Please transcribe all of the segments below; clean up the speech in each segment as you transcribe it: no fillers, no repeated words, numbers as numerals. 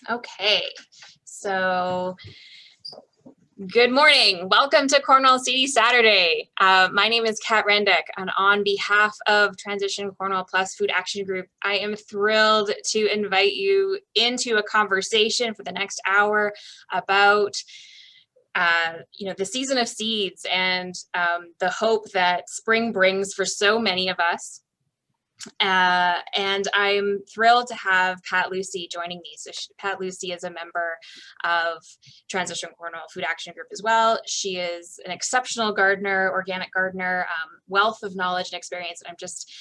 Okay, so good morning. Welcome to Cornwall Seedy Saturday. My name is Kat Rendek, and on behalf of Transition Cornwall Plus Food Action Group, I am thrilled to invite you into a conversation for the next hour about the season of seeds and the hope that spring brings for so many of us. And I'm thrilled to have Pat Lucey joining me. So Pat Lucey is a member of Transition Cornwall Food Action Group as well. She is an exceptional gardener, organic gardener, wealth of knowledge and experience. And I'm just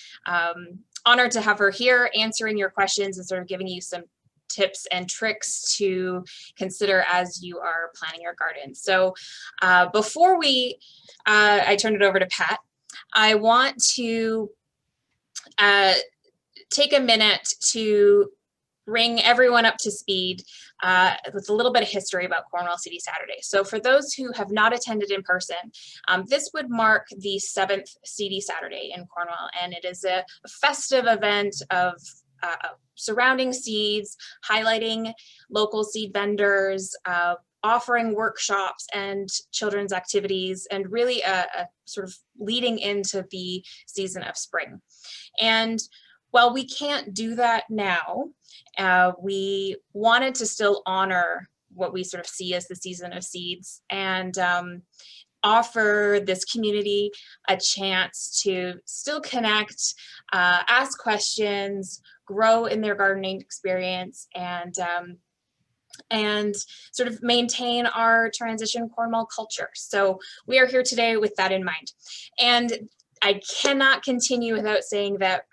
honored to have her here answering your questions and sort of giving you some tips and tricks to consider as you are planning your garden. So before I turn it over to Pat, I want to take a minute to bring everyone up to speed with a little bit of history about Cornwall Seedy Saturday. So for those who have not attended in person, this would mark the 7th Seedy Saturday in Cornwall, and it is a festive event of surrounding seeds, highlighting local seed vendors, offering workshops and children's activities, and really a sort of leading into the season of spring. And while we can't do that now, we wanted to still honor what we sort of see as the season of seeds and offer this community a chance to still connect, ask questions, grow in their gardening experience, and sort of maintain our Transition Cornwall culture. So we are here today with that in mind. And I cannot continue without saying that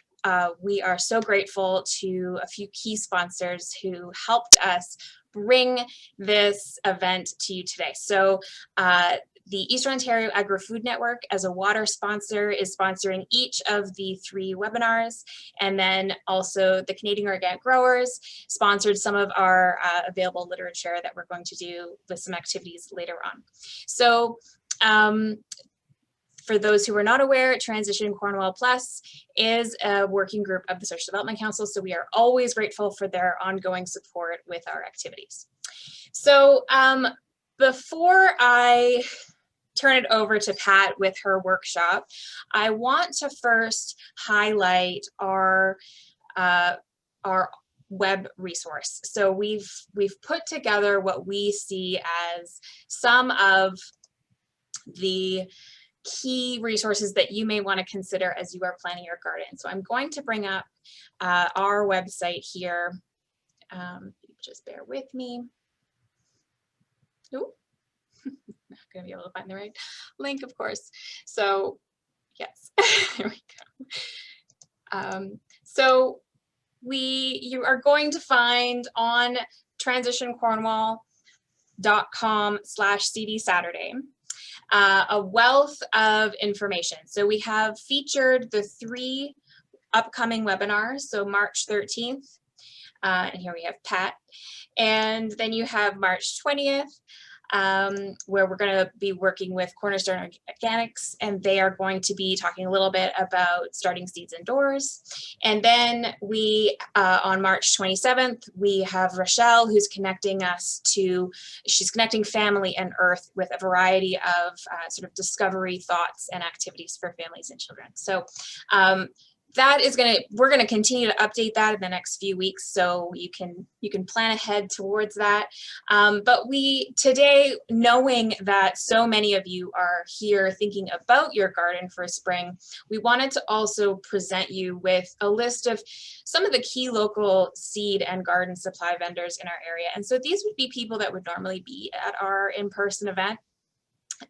we are so grateful to a few key sponsors who helped us bring this event to you today. So the Eastern Ontario Agri-Food Network, as a water sponsor, is sponsoring each of the 3 webinars. And then also the Canadian Organic Growers sponsored some of our available literature that we're going to do with some activities later on. So for those who are not aware, Transition Cornwall Plus is a working group of the Social Development Council, so we are always grateful for their ongoing support with our activities. So before I turn it over to Pat with her workshop, I want to first highlight our web resource. So we've put together what we see as some of the key resources that you may want to consider as you are planning your garden. So I'm going to bring up our website here. Just bear with me. Ooh. Not going to be able to find the right link, of course. So yes, there we go. So you are going to find on transitioncornwall.com/Seedy Saturday a wealth of information. So we have featured the 3 upcoming webinars. So March 13th, and here we have Pat, and then you have March 20th, where we're going to be working with Cornerstone Organics, and they are going to be talking a little bit about starting seeds indoors. And then we, on March 27th, we have Rochelle, who's she's connecting family and earth with a variety of sort of discovery thoughts and activities for families and children. So we're going to continue to update that in the next few weeks, so you can plan ahead towards that. But today, knowing that so many of you are here thinking about your garden for spring, we wanted to also present you with a list of some of the key local seed and garden supply vendors in our area. And so these would be people that would normally be at our in-person event.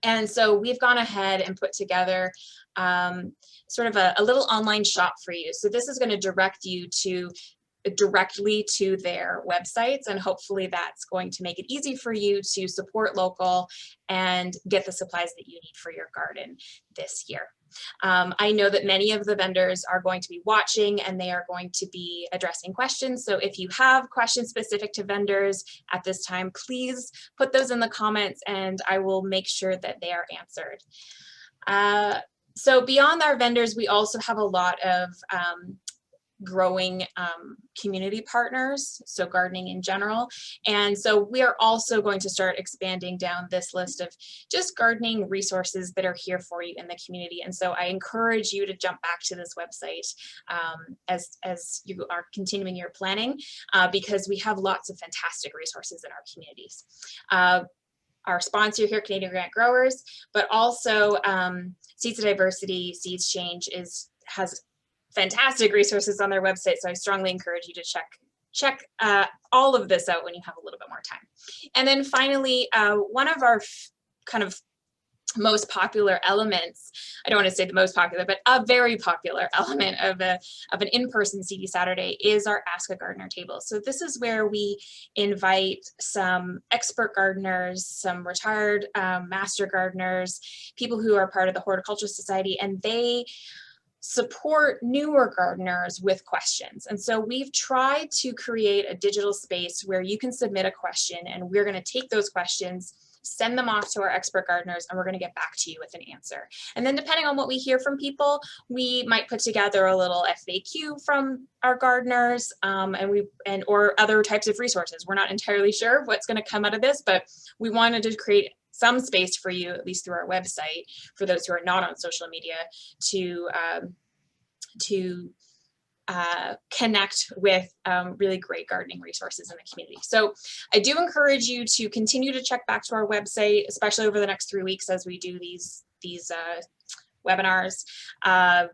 And so we've gone ahead and put together sort of a little online shop for you. So this is going to direct you directly to their websites, and hopefully that's going to make it easy for you to support local and get the supplies that you need for your garden this year. I know that many of the vendors are going to be watching, and they are going to be addressing questions. So if you have questions specific to vendors at this time, please put those in the comments and I will make sure that they are answered. So beyond our vendors, we also have a lot of growing community partners, so gardening in general. And so we are also going to start expanding down this list of just gardening resources that are here for you in the community. And so I encourage you to jump back to this website as you are continuing your planning, because we have lots of fantastic resources in our communities. Our sponsor here, Canadian Organic Growers, but also Seeds to Diversity, Seeds Change has fantastic resources on their website. So I strongly encourage you to check all of this out when you have a little bit more time. And then finally, one of our kind of most popular elements, I don't want to say the most popular, but a very popular element of an in-person Seedy Saturday is our Ask a Gardener table. So this is where we invite some expert gardeners, some retired master gardeners, people who are part of the Horticultural Society, and they support newer gardeners with questions. And so we've tried to create a digital space where you can submit a question, and we're going to take those questions, send them off to our expert gardeners, and we're going to get back to you with an answer. And then depending on what we hear from people, we might put together a little FAQ from our gardeners or other types of resources. We're not entirely sure what's going to come out of this, but we wanted to create some space for you, at least through our website, for those who are not on social media, to connect with really great gardening resources in the community. So I do encourage you to continue to check back to our website, especially over the next 3 weeks as we do these webinars,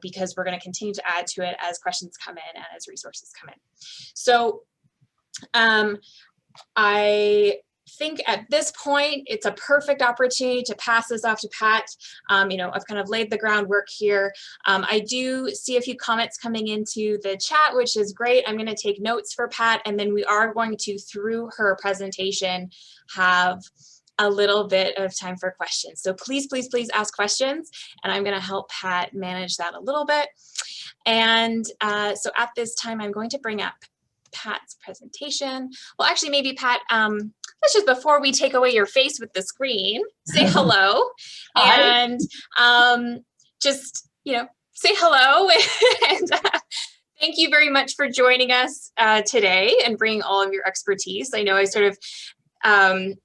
because we're going to continue to add to it as questions come in and as resources come in. So I think at this point, it's a perfect opportunity to pass this off to Pat. I've kind of laid the groundwork here. I do see a few comments coming into the chat, which is great. I'm going to take notes for Pat, and then we are going to, through her presentation, have a little bit of time for questions. So please, please, please ask questions, and I'm going to help Pat manage that a little bit. And so at this time, I'm going to bring up Pat's presentation. Well, actually, maybe Pat, let's just, before we take away your face with the screen, say hello. And just, say hello. And thank you very much for joining us today and bringing all of your expertise. I know I sort of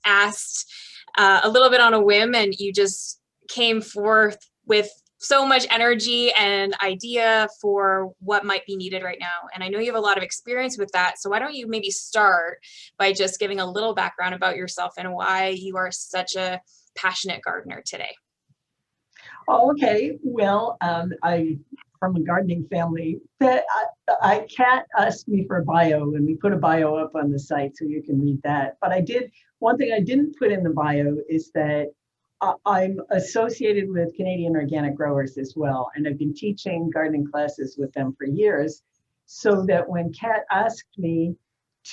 asked a little bit on a whim, and you just came forth with so much energy and idea for what might be needed right now. And I know you have a lot of experience with that. So why don't you maybe start by just giving a little background about yourself and why you are such a passionate gardener today? Oh, okay. Well, I'm from a gardening family. Kat asked me for a bio, and we put a bio up on the site so you can read that. But one thing I didn't put in the bio is that I'm associated with Canadian Organic Growers as well, and I've been teaching gardening classes with them for years, so that when Kat asked me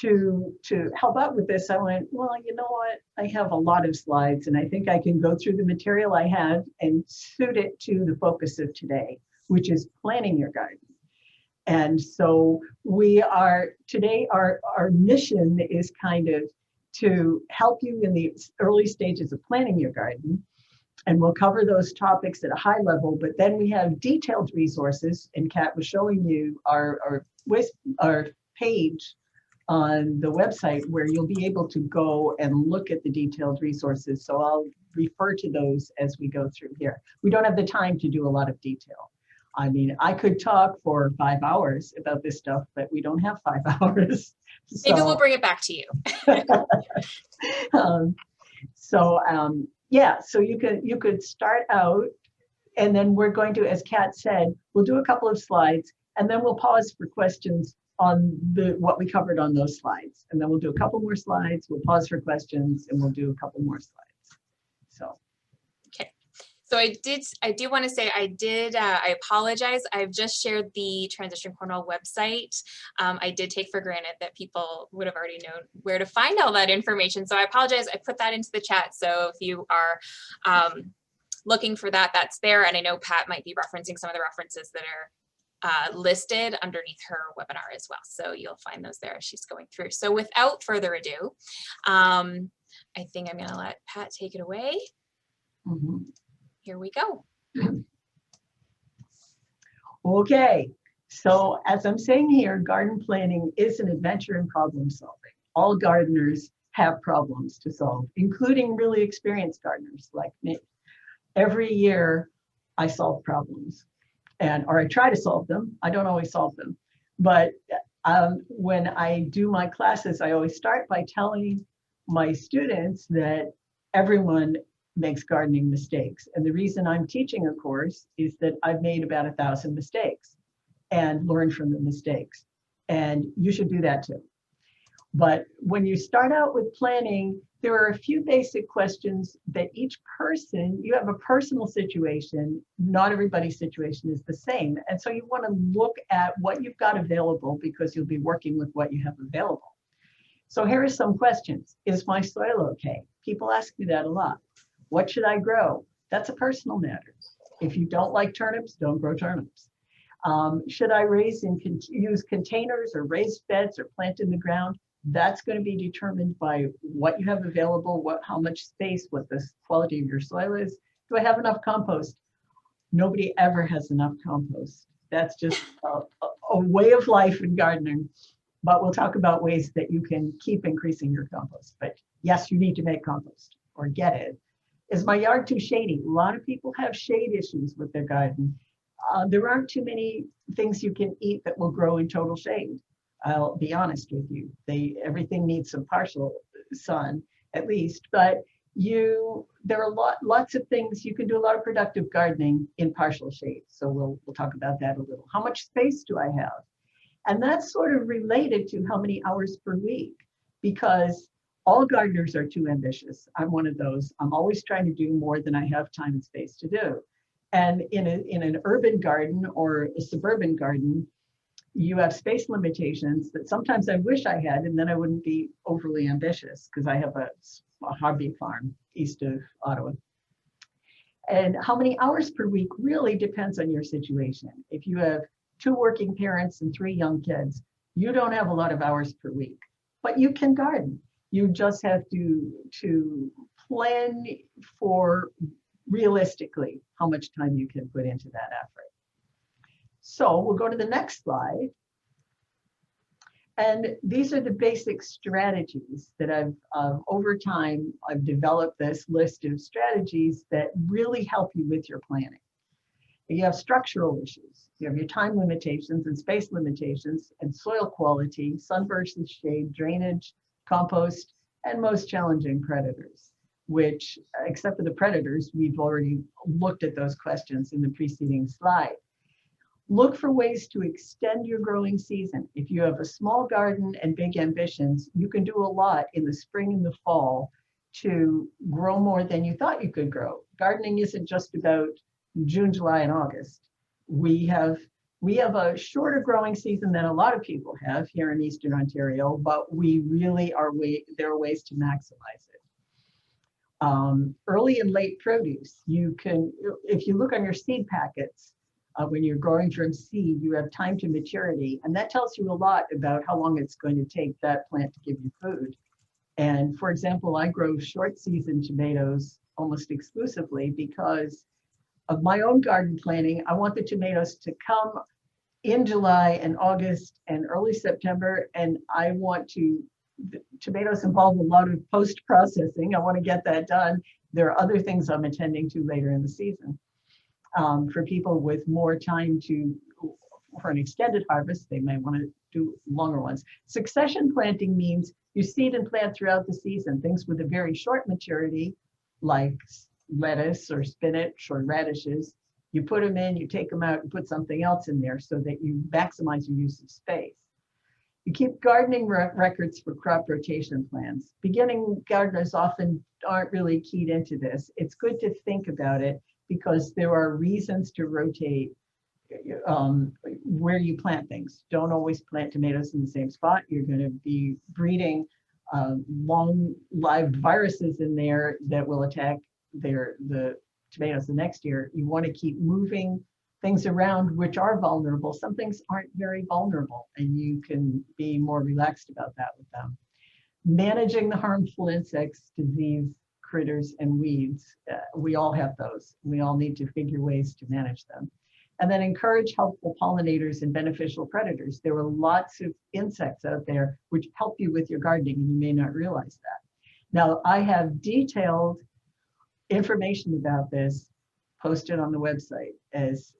to help out with this, I went, well, you know what? I have a lot of slides, and I think I can go through the material I have and suit it to the focus of today, which is planning your garden. And so today, our mission is kind of to help you in the early stages of planning your garden. And we'll cover those topics at a high level, but then we have detailed resources, and Kat was showing you our page on the website where you'll be able to go and look at the detailed resources. So I'll refer to those as we go through here. We don't have the time to do a lot of detail. I mean, I could talk for 5 hours about this stuff, but we don't have 5 hours. Maybe we'll bring it back to you. Yeah, so you could start out, and then we're going to, as Kat said, we'll do a couple of slides, and then we'll pause for questions on what we covered on those slides. And then we'll do a couple more slides, we'll pause for questions, and we'll do a couple more slides. So. So I do want to say I apologize. I've just shared the Transition Cornwall website. I did take for granted that people would have already known where to find all that information. So I apologize. I put that into the chat. So if you are looking for that, that's there. And I know Pat might be referencing some of the references that are listed underneath her webinar as well. So you'll find those there as she's going through. So without further ado, I think I'm going to let Pat take it away. Mm-hmm. Here we go. Okay, So as I'm saying here, garden planning is an adventure in problem solving. All gardeners have problems to solve, including really experienced gardeners like me. Every year I solve problems or I try to solve them. I don't always solve them. But when I do my classes, I always start by telling my students that everyone makes gardening mistakes. And the reason I'm teaching a course is that I've made about 1,000 mistakes and learn from the mistakes. And you should do that too. But when you start out with planning, there are a few basic questions that each person, you have a personal situation, not everybody's situation is the same. And so you want to look at what you've got available because you'll be working with what you have available. So here are some questions. Is my soil okay? People ask me that a lot. What should I grow? That's a personal matter. If you don't like turnips, don't grow turnips. Should I use containers or raised beds or plant in the ground? That's going to be determined by what you have available, how much space, what the quality of your soil is. Do I have enough compost? Nobody ever has enough compost. That's just a way of life in gardening. But we'll talk about ways that you can keep increasing your compost. But yes, you need to make compost or get it. Is my yard too shady? A lot of people have shade issues with their garden. There aren't too many things you can eat that will grow in total shade. I'll be honest with you. Everything needs some partial sun at least, but there are lots of things. You can do a lot of productive gardening in partial shade. So we'll talk about that a little. How much space do I have? And that's sort of related to how many hours per week, because all gardeners are too ambitious. I'm one of those. I'm always trying to do more than I have time and space to do. And in an urban garden or a suburban garden, you have space limitations that sometimes I wish I had, and then I wouldn't be overly ambitious because I have a hobby farm east of Ottawa. And how many hours per week really depends on your situation. If you have 2 working parents and 3 young kids, you don't have a lot of hours per week, but you can garden. You just have to plan for realistically how much time you can put into that effort. So we'll go to the next slide. And these are the basic strategies that over time, I've developed this list of strategies that really help you with your planning. You have structural issues. You have your time limitations and space limitations and soil quality, sun versus shade, drainage, compost, and most challenging predators, which, except for the predators, we've already looked at those questions in the preceding slide. Look for ways to extend your growing season. If you have a small garden and big ambitions, you can do a lot in the spring and the fall to grow more than you thought you could grow. Gardening isn't just about June, July, and August. We have a shorter growing season than a lot of people have here in Eastern Ontario, but we really there are ways to maximize it. Early and late produce, if you look on your seed packets, when you're growing from seed, you have time to maturity, and that tells you a lot about how long it's going to take that plant to give you food. And for example, I grow short season tomatoes almost exclusively because of my own garden planning. I want the tomatoes to come in July and August and early September, and tomatoes involve a lot of post-processing. I want to get that done. There are other things I'm attending to later in the season. For people with more time for an extended harvest, they may want to do longer ones. Succession planting means you seed and plant throughout the season. Things with a very short maturity, like lettuce or spinach or radishes, you put them in, you take them out and put something else in there so that you maximize your use of space. You keep gardening records for crop rotation plans. Beginning gardeners often aren't really keyed into this. It's good to think about it because there are reasons to rotate where you plant things. Don't always plant tomatoes in the same spot. You're going to be breeding long-lived viruses in there that will attack the tomatoes the next year. You want to keep moving things around which are vulnerable. Some things aren't very vulnerable, and you can be more relaxed about that with them. Managing the harmful insects, disease, critters, and weeds. We all have those. We all need to figure ways to manage them. And then encourage helpful pollinators and beneficial predators. There are lots of insects out there which help you with your gardening, and you may not realize that. Now, I have detailed information about this posted on the website, as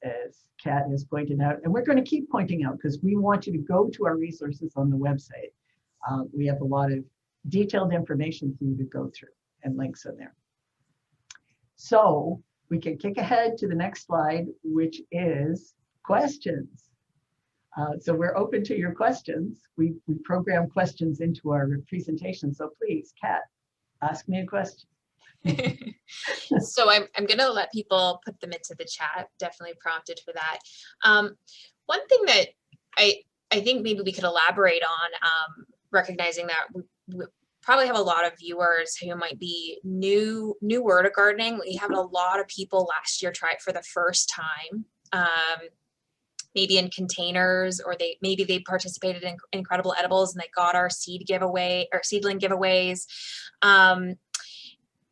Kat has pointed out, and we're going to keep pointing out because we want you to go to our resources on the website. We have a lot of detailed information for you to go through and links in there. So we can kick ahead to the next slide, which is questions. So we're open to your questions. We program questions into our presentation. So please, Kat, ask me a question. So I'm going to let people put them into the chat. Definitely prompted for that. One thing that I think maybe we could elaborate on, recognizing that we probably have a lot of viewers who might be newer to gardening. We had a lot of people last year try it for the first time, maybe in containers, or maybe they participated in Incredible Edibles and they got our seed giveaway or seedling giveaways.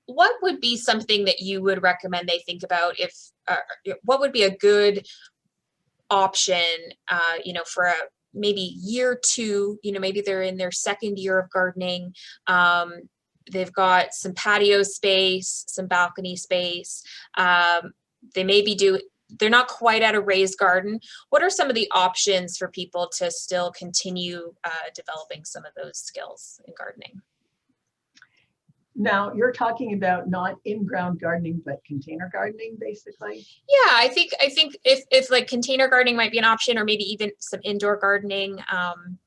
What would be something that you would recommend they think about if, what would be a good option, you know, for maybe year two, you know, maybe they're in their second year of gardening. They've got some patio space, some balcony space. They maybe they're not quite at a raised garden. What are some of the options for people to still continue developing some of those skills in gardening? Now, you're talking about not in-ground gardening, but container gardening, basically? Yeah, I think if like container gardening might be an option, or maybe even some indoor gardening,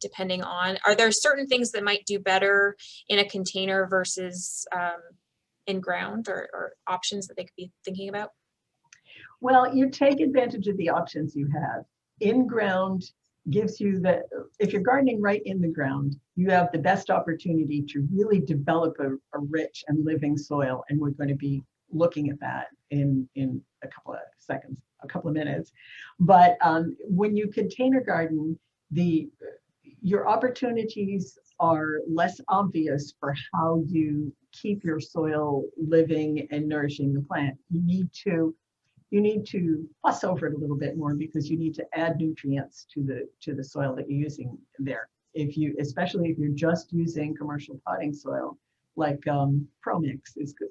depending on, are there certain things that might do better in a container versus in ground, or options that they could be thinking about? Well, you take advantage of the options you have. In-ground gives you if you're gardening right in the ground, you have the best opportunity to really develop a rich and living soil. And we're going to be looking at that in a couple of seconds, a couple of minutes. But when you container garden, your opportunities are less obvious for how you keep your soil living and nourishing the plant. You need to fuss over it a little bit more, because you need to add nutrients to the soil that you're using there. Especially if you're just using commercial potting soil, like ProMix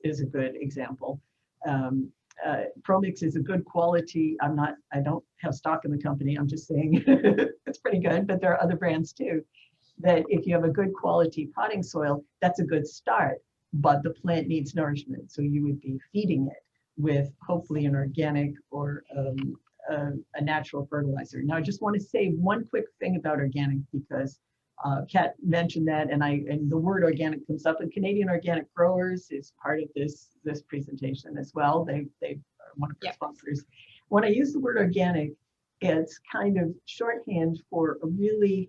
is a good example. ProMix is a good quality. I don't have stock in the company. I'm just saying it's pretty good, but there are other brands too, that if you have a good quality potting soil, that's a good start, but the plant needs nourishment. So you would be feeding it with hopefully an organic or a natural fertilizer. Now, I just want to say one quick thing about organic, because Kat mentioned that, and the word organic comes up, and Canadian Organic Growers is part of this presentation as well. They are one of our sponsors. When I use the word organic, it's kind of shorthand for a really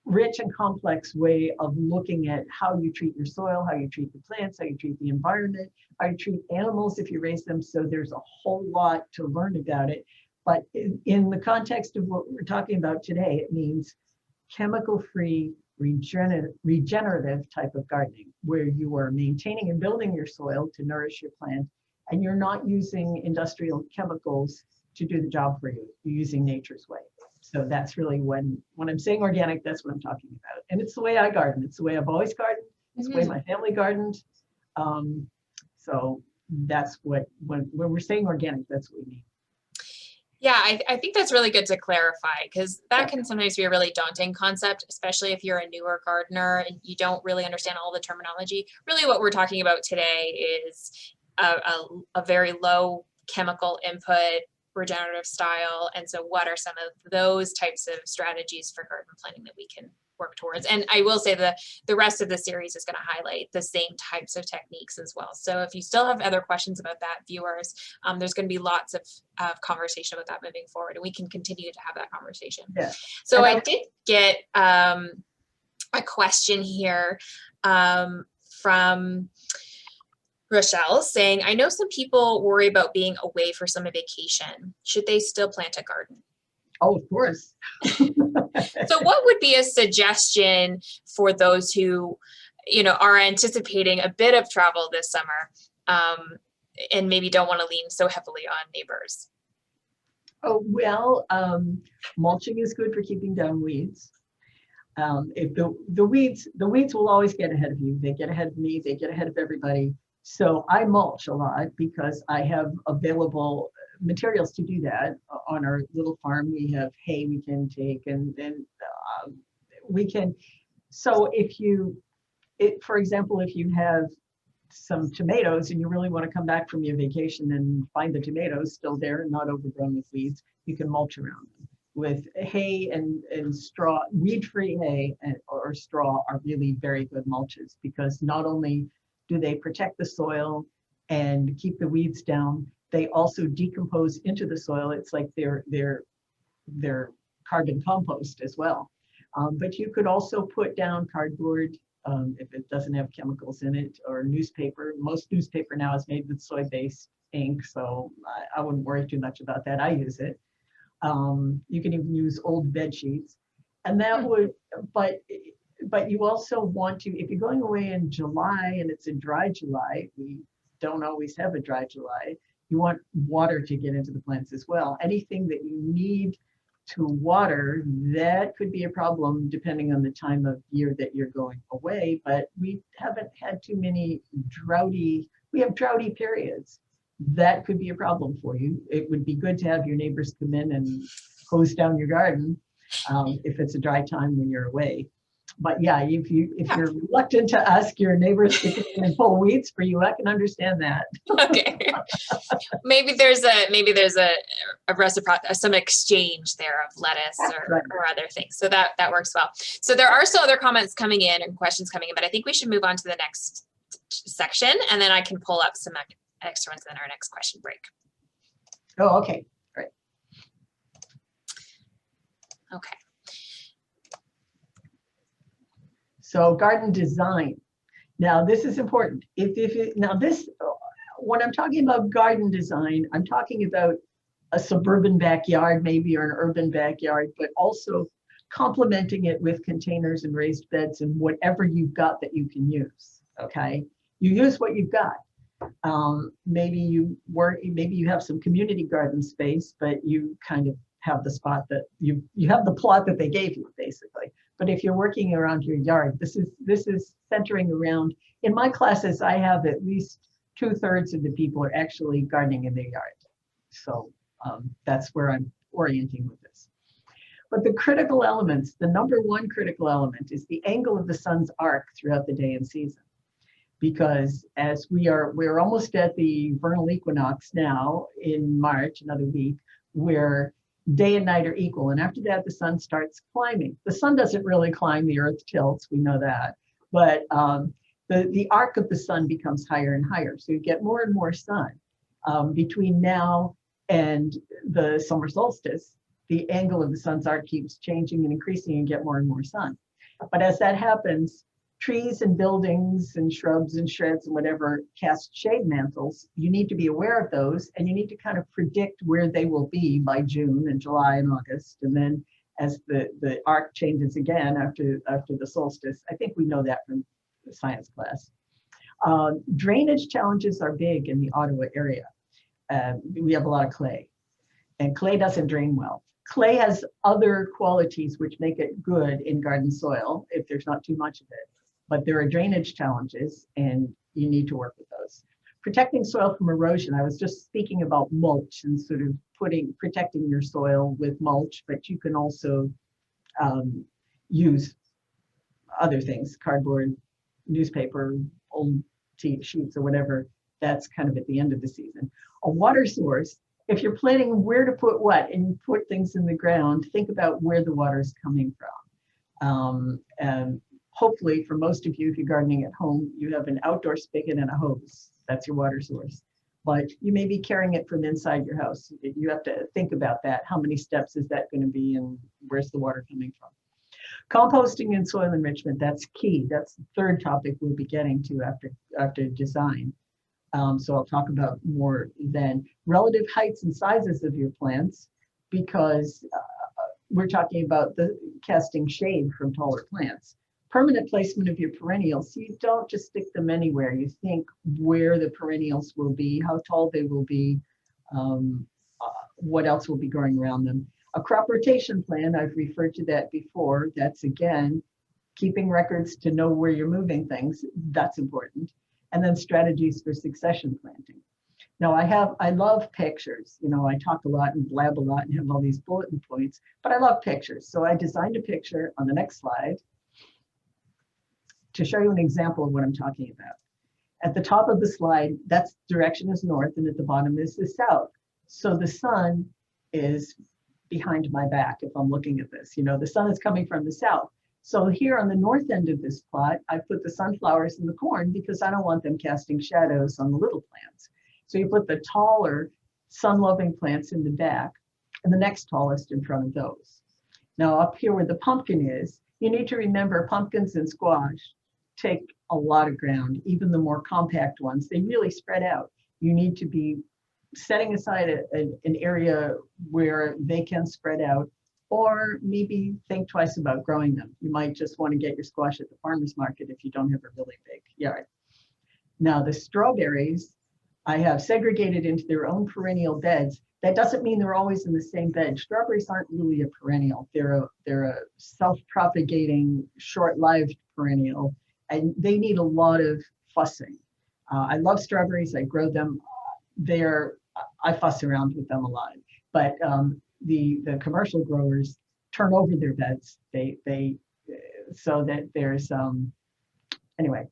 rich and complex way of looking at how you treat your soil, how you treat the plants, how you treat the environment, how you treat animals if you raise them. So there's a whole lot to learn about it. But in the context of what we're talking about today, it means chemical-free, regenerative type of gardening, where you are maintaining and building your soil to nourish your plant, and you're not using industrial chemicals to do the job for you. You're using nature's way. So that's really when I'm saying organic, that's what I'm talking about. And it's the way I garden. It's the way I've always gardened. It's the way my family gardened. So that's when we're saying organic, that's what we mean. Yeah, I think that's really good to clarify, because that can sometimes be a really daunting concept, especially if you're a newer gardener and you don't really understand all the terminology. Really what we're talking about today is a very low chemical input, regenerative style. And so what are some of those types of strategies for garden planning that we can work towards? And I will say the rest of the series is going to highlight the same types of techniques as well. So if you still have other questions about that, viewers, there's going to be lots of conversation about that moving forward, and we can continue to have that conversation. Yeah. So I did get a question here from Rochelle saying, I know some people worry about being away for summer vacation. Should they still plant a garden? Oh, of course. So what would be a suggestion for those who, you know, are anticipating a bit of travel this summer, and maybe don't want to lean so heavily on neighbors? Oh, well, mulching is good for keeping down weeds. If the weeds will always get ahead of you. They get ahead of me, they get ahead of everybody. So I mulch a lot because I have available materials to do that. On our little farm, we have hay we can take, and then we can. So if you, for example, if you have some tomatoes and you really want to come back from your vacation and find the tomatoes still there and not overgrown with weeds, you can mulch around them with hay and straw. Weed-free hay or straw are really very good mulches, because not only do they protect the soil and keep the weeds down, they also decompose into the soil. It's like they're carbon compost as well. But you could also put down cardboard if it doesn't have chemicals in it, or newspaper. Most newspaper now is made with soy-based ink, so I wouldn't worry too much about that. I use it. You can even use old bed sheets, and that would, but you also want to, if you're going away in July and it's a dry July, we don't always have a dry July, you want water to get into the plants as well. Anything that you need to water, that could be a problem depending on the time of year that you're going away, but we haven't had too many we have droughty periods. That could be a problem for you. It would be good to have your neighbors come in and hose down your garden if it's a dry time when you're away. But yeah, if you're reluctant to ask your neighbors to come in and pull weeds for you, I can understand that. Okay. Maybe there's a reciprocity, some exchange there of lettuce or other things. So that works well. So there are still other comments coming in and questions coming in, but I think we should move on to the next section, and then I can pull up some extra ones in our next question break. Oh, okay. All right. Okay. So garden design. Now this is important. When I'm talking about garden design, I'm talking about a suburban backyard, maybe, or an urban backyard, but also complementing it with containers and raised beds and whatever you've got that you can use. Okay, you use what you've got. Maybe you have some community garden space, but you kind of have the spot that you have the plot that they gave you, basically. But if you're working around your yard, this is centering around. In my classes, I have at least 2/3 of the people are actually gardening in their yard. So that's where I'm orienting with this. But the critical elements, the number one critical element, is the angle of the sun's arc throughout the day and season. Because as we're almost at the vernal equinox now in March, another week, where day and night are equal. And after that, the sun starts climbing. The sun doesn't really climb, the earth tilts, we know that. But the arc of the sun becomes higher and higher. So you get more and more sun. Between now and the summer solstice, the angle of the sun's arc keeps changing and increasing, and get more and more sun. But as that happens, trees and buildings and shrubs and shreds and whatever cast shade mantles. You need to be aware of those, and you need to kind of predict where they will be by June and July and August. And then as the arc changes again after the solstice, I think we know that from the science class. Drainage challenges are big in the Ottawa area. We have a lot of clay, and clay doesn't drain well. Clay has other qualities which make it good in garden soil if there's not too much of it. But there are drainage challenges, and you need to work with those. Protecting soil from erosion. I was just speaking about mulch and sort of protecting your soil with mulch, but you can also use other things, cardboard, newspaper, old sheets or whatever. That's kind of at the end of the season. A water source. If you're planning where to put what and you put things in the ground, think about where the water is coming from. And hopefully, for most of you, if you're gardening at home, you have an outdoor spigot and a hose. That's your water source. But you may be carrying it from inside your house. You have to think about that. How many steps is that going to be, and where's the water coming from? Composting and soil enrichment, that's key. That's the third topic we'll be getting to after design. So I'll talk about more then. Relative heights and sizes of your plants, because we're talking about the casting shade from taller plants. Permanent placement of your perennials. So you don't just stick them anywhere. You think where the perennials will be, how tall they will be, what else will be growing around them. A crop rotation plan, I've referred to that before. That's again, keeping records to know where you're moving things. That's important. And then strategies for succession planting. Now I love pictures. You know, I talk a lot and blab a lot and have all these bulletin points, but I love pictures. So I designed a picture on the next slide to show you an example of what I'm talking about. At the top of the slide, that's direction is north, and at the bottom is the south. So the sun is behind my back if I'm looking at this. You know, the sun is coming from the south. So here on the north end of this plot, I put the sunflowers and the corn because I don't want them casting shadows on the little plants. So you put the taller sun-loving plants in the back and the next tallest in front of those. Now up here where the pumpkin is, you need to remember pumpkins and squash take a lot of ground, even the more compact ones. They really spread out. You need to be setting aside an area where they can spread out, or maybe think twice about growing them. You might just want to get your squash at the farmer's market if you don't have a really big yard. Now the strawberries, I have segregated into their own perennial beds. That doesn't mean they're always in the same bed. Strawberries aren't really a perennial. They're a self-propagating, short-lived perennial, and they need a lot of fussing. I love strawberries. I grow them. I fuss around with them a lot. But the commercial growers turn over their beds. So that there's anyway.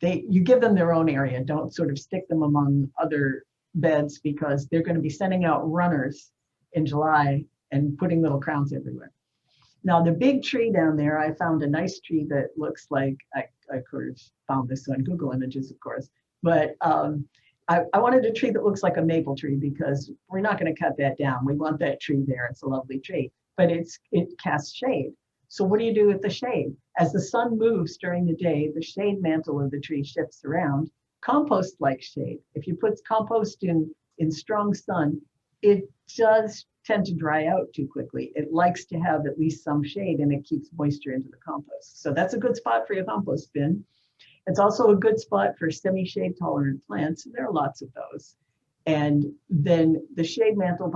You give them their own area. Don't sort of stick them among other beds because they're going to be sending out runners in July and putting little crowns everywhere. Now the big tree down there, I found a nice tree that looks like, I could have found this on Google Images, of course, but I wanted a tree that looks like a maple tree because we're not going to cut that down. We want that tree there. It's a lovely tree, but it casts shade. So what do you do with the shade? As the sun moves during the day, the shade mantle of the tree shifts around. Compost likes shade. If you put compost in strong sun, it does tend to dry out too quickly. It likes to have at least some shade and it keeps moisture into the compost. So that's a good spot for your compost bin. It's also a good spot for semi-shade tolerant plants. There are lots of those. And then the shade mantle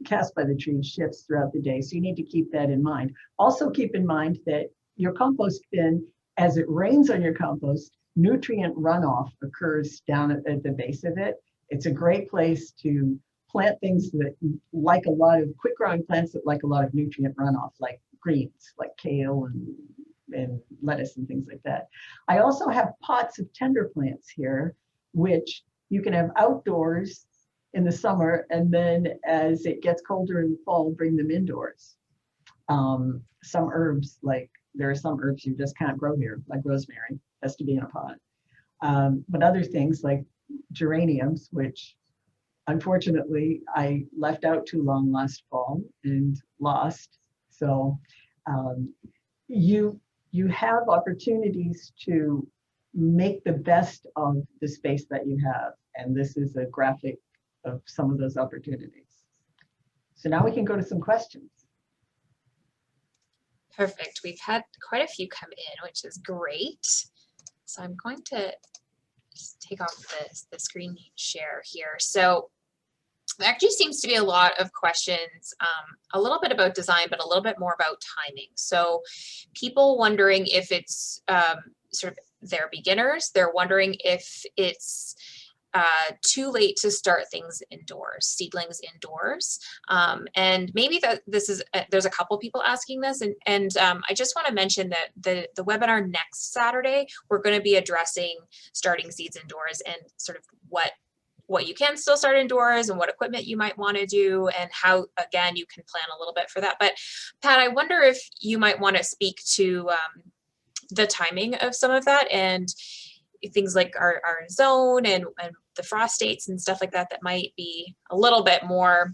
cast by the tree shifts throughout the day. So you need to keep that in mind. Also keep in mind that your compost bin, as it rains on your compost, nutrient runoff occurs down at the base of it. It's a great place to plant things that like a lot of quick growing plants that like a lot of nutrient runoff, like greens, like kale and lettuce and things like that. I also have pots of tender plants here, which you can have outdoors in the summer, and then as it gets colder in the fall, bring them indoors. Some herbs, there are some herbs you just can't grow here, like rosemary, has to be in a pot. But other things like geraniums, which unfortunately I left out too long last fall and lost. So you have opportunities to make the best of the space that you have. And this is a graphic of some of those opportunities. So now we can go to some questions. Perfect. We've had quite a few come in, which is great. So I'm going to just take off the screen share here. So there actually seems to be a lot of questions, a little bit about design, but a little bit more about timing. So people wondering if it's sort of they're beginners. They're wondering if it's too late to start things indoors, seedlings indoors. And maybe that this is, there's a couple people asking this, and I just want to mention that the webinar next Saturday, we're going to be addressing starting seeds indoors and sort of what you can still start indoors and what equipment you might want to do and how, again, you can plan a little bit for that. But Pat, I wonder if you might want to speak to the timing of some of that and things like our zone and the frost dates and stuff like that might be a little bit more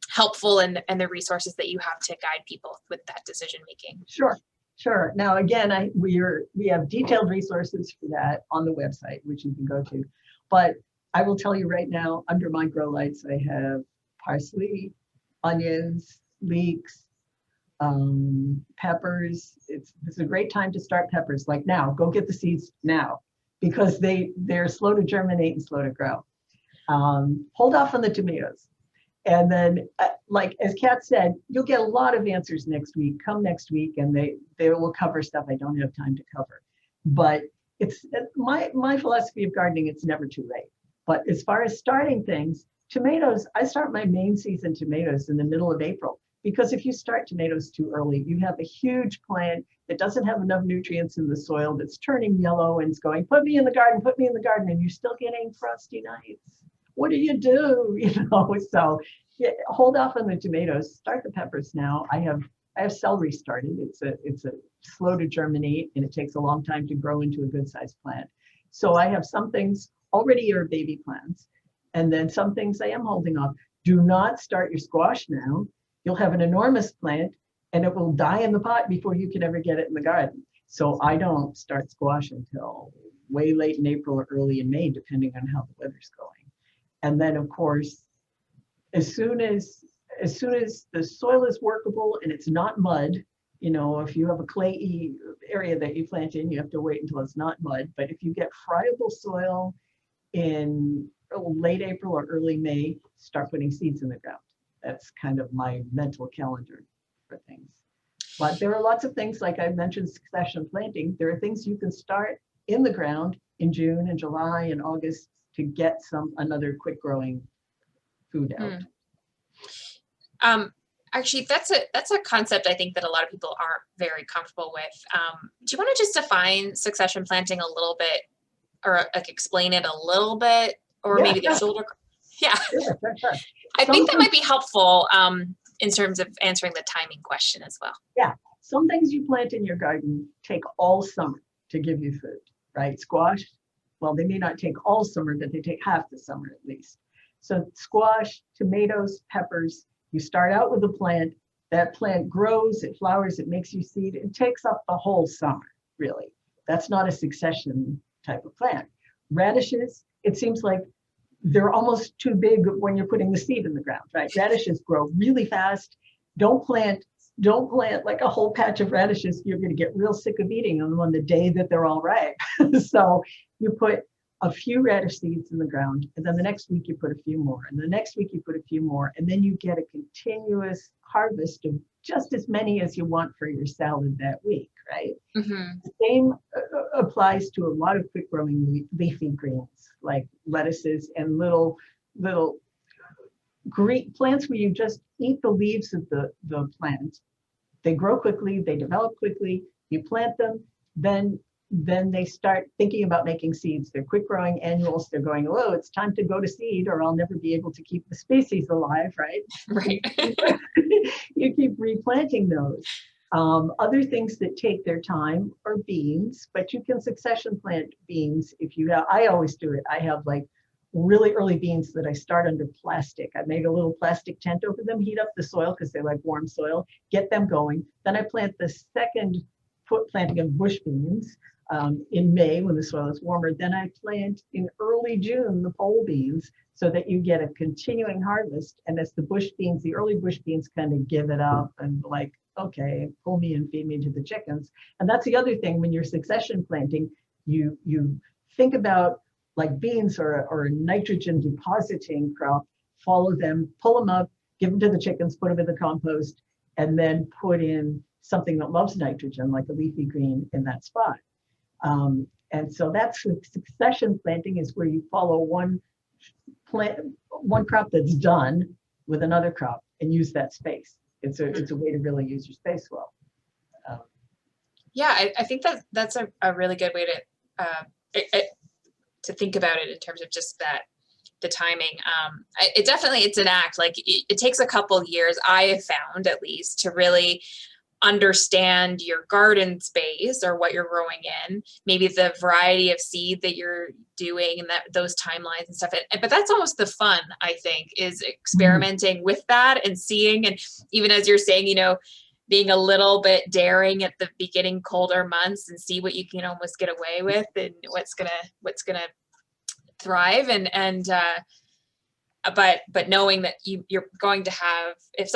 helpful and the resources that you have to guide people with that decision making. Sure. Now, again, we have detailed resources for that on the website, which you can go to. But I will tell you right now, under my grow lights, I have parsley, onions, leeks, peppers. It's a great time to start peppers. Like now, go get the seeds now, because they're slow to germinate and slow to grow. Hold off on the tomatoes. And then, like as Kat said, you'll get a lot of answers next week. Come next week, and they will cover stuff I don't have time to cover. But it's my philosophy of gardening. It's never too late. But as far as starting things, tomatoes, I start my main season tomatoes in the middle of April, because if you start tomatoes too early, you have a huge plant that doesn't have enough nutrients in the soil, that's turning yellow and it's going, put me in the garden, put me in the garden, and you're still getting frosty nights. What do you do? You know, so yeah, hold off on the tomatoes, start the peppers now. I have celery started. It's a slow to germinate, and it takes a long time to grow into a good sized plant. So I have some things already are baby plants, and then some things I am holding off. Do not start your squash now. You'll have an enormous plant and it will die in the pot before you can ever get it in the garden. So I don't start squash until way late in April or early in May, depending on how the weather's going. And then of course, as soon as the soil is workable and it's not mud, you know, if you have a clayey area that you plant in, you have to wait until it's not mud. But if you get friable soil in late April or early May, start putting seeds in the ground. That's kind of my mental calendar for things. But there are lots of things, like I mentioned, succession planting. There are things you can start in the ground in June and July and August to get another quick growing food out. Actually, that's a concept I think that a lot of people aren't very comfortable with. Do you want to just define succession planting a little bit, or like explain it a little bit, or maybe the shoulder? Yeah, sure. I think that might be helpful in terms of answering the timing question as well. Yeah, some things you plant in your garden take all summer to give you food, right? Squash, well, they may not take all summer, but they take half the summer at least. So squash, tomatoes, peppers, you start out with a plant, that plant grows, it flowers, it makes you seed, it takes up the whole summer, really. That's not a succession type of plant. Radishes, it seems like they're almost too big when you're putting the seed in the ground, right? Radishes grow really fast. Don't plant like a whole patch of radishes. You're going to get real sick of eating them on the day that they're all ripe. So you put a few radish seeds in the ground, and then the next week you put a few more, and the next week you put a few more, and then you get a continuous harvest of just as many as you want for your salad that week, right? Mm-hmm. The same applies to a lot of quick growing leafy greens like lettuces and little green plants where you just eat the leaves of the plant. They grow quickly, they develop quickly, you plant them, then they start thinking about making seeds. They're quick growing annuals. They're going, oh, it's time to go to seed or I'll never be able to keep the species alive, right? Right. You keep replanting those. Other things that take their time are beans, but you can succession plant beans if you have. I always do it. I have like really early beans that I start under plastic. I make a little plastic tent over them, heat up the soil because they like warm soil, get them going. Then I plant the second planting of bush beans in May when the soil is warmer. Then I plant in early June the pole beans so that you get a continuing harvest. And as the early bush beans kind of give it up and like, okay, pull me and feed me to the chickens. And that's the other thing when you're succession planting, you think about like beans or a nitrogen depositing crop, follow them, pull them up, give them to the chickens, put them in the compost, and then put in something that loves nitrogen, like a leafy green in that spot. And so that's succession planting, is where you follow one crop that's done with another crop and use that space. It's a way to really use your space well. Yeah, I think that's a really good way to think about it in terms of just the timing. It's an act. Like it takes a couple years, I have found at least, to really understand your garden space or what you're growing in, maybe the variety of seed that you're doing and those timelines and stuff. But that's almost the fun, I think, is experimenting with that and seeing, and even as you're saying, you know, being a little bit daring at the beginning colder months and see what you can almost get away with and what's gonna thrive but knowing that you're going to have, if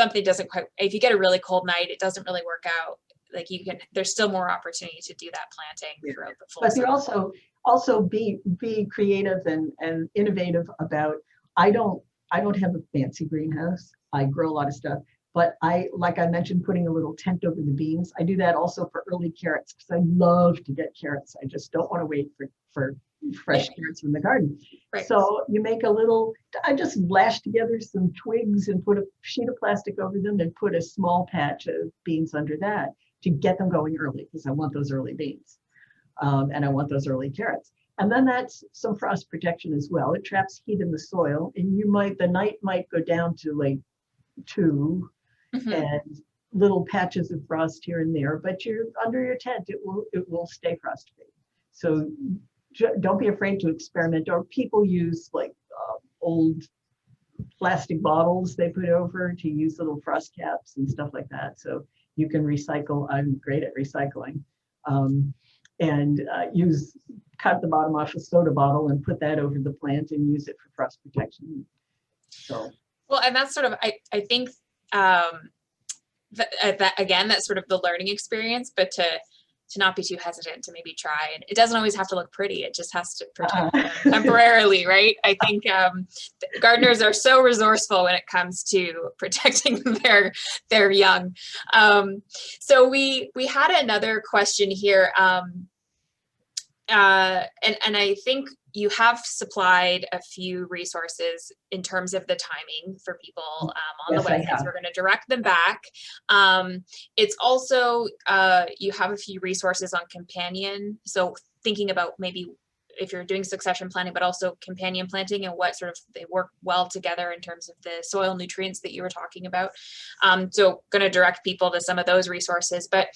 you get a really cold night, it doesn't really work out, like there's still more opportunity to do that planting throughout the full But summer. you also be creative and innovative about, I don't I don't have a fancy greenhouse. I grow a lot of stuff, but like I mentioned, putting a little tent over the beans. I do that also for early carrots because I love to get carrots. I just don't want to wait for fresh carrots from the garden. Right. So you make a little, I just lash together some twigs and put a sheet of plastic over them and put a small patch of beans under that to get them going early because I want those early beans. And I want those early carrots. And then that's some frost protection as well. It traps heat in the soil, and the night might go down to like 2 and little patches of frost here and there, but you're under your tent, it will stay frost free. So don't be afraid to experiment. Or people use like old plastic bottles they put over to use little frost caps and stuff like that. So you can recycle. I'm great at recycling. And cut the bottom off a soda bottle and put that over the plant and use it for frost protection. So well, and that's sort of I think that again, that's sort of the learning experience, but to not be too hesitant to maybe try. And it doesn't always have to look pretty. It just has to protect them temporarily, right? I think gardeners are so resourceful when it comes to protecting their young. So we had another question here. And I think you have supplied a few resources in terms of the timing for people on the website. So we're going to direct them back. It's also, you have a few resources on companion. So thinking about maybe if you're doing succession planting, but also companion planting and what sort of they work well together in terms of the soil nutrients that you were talking about. So going to direct people to some of those resources, but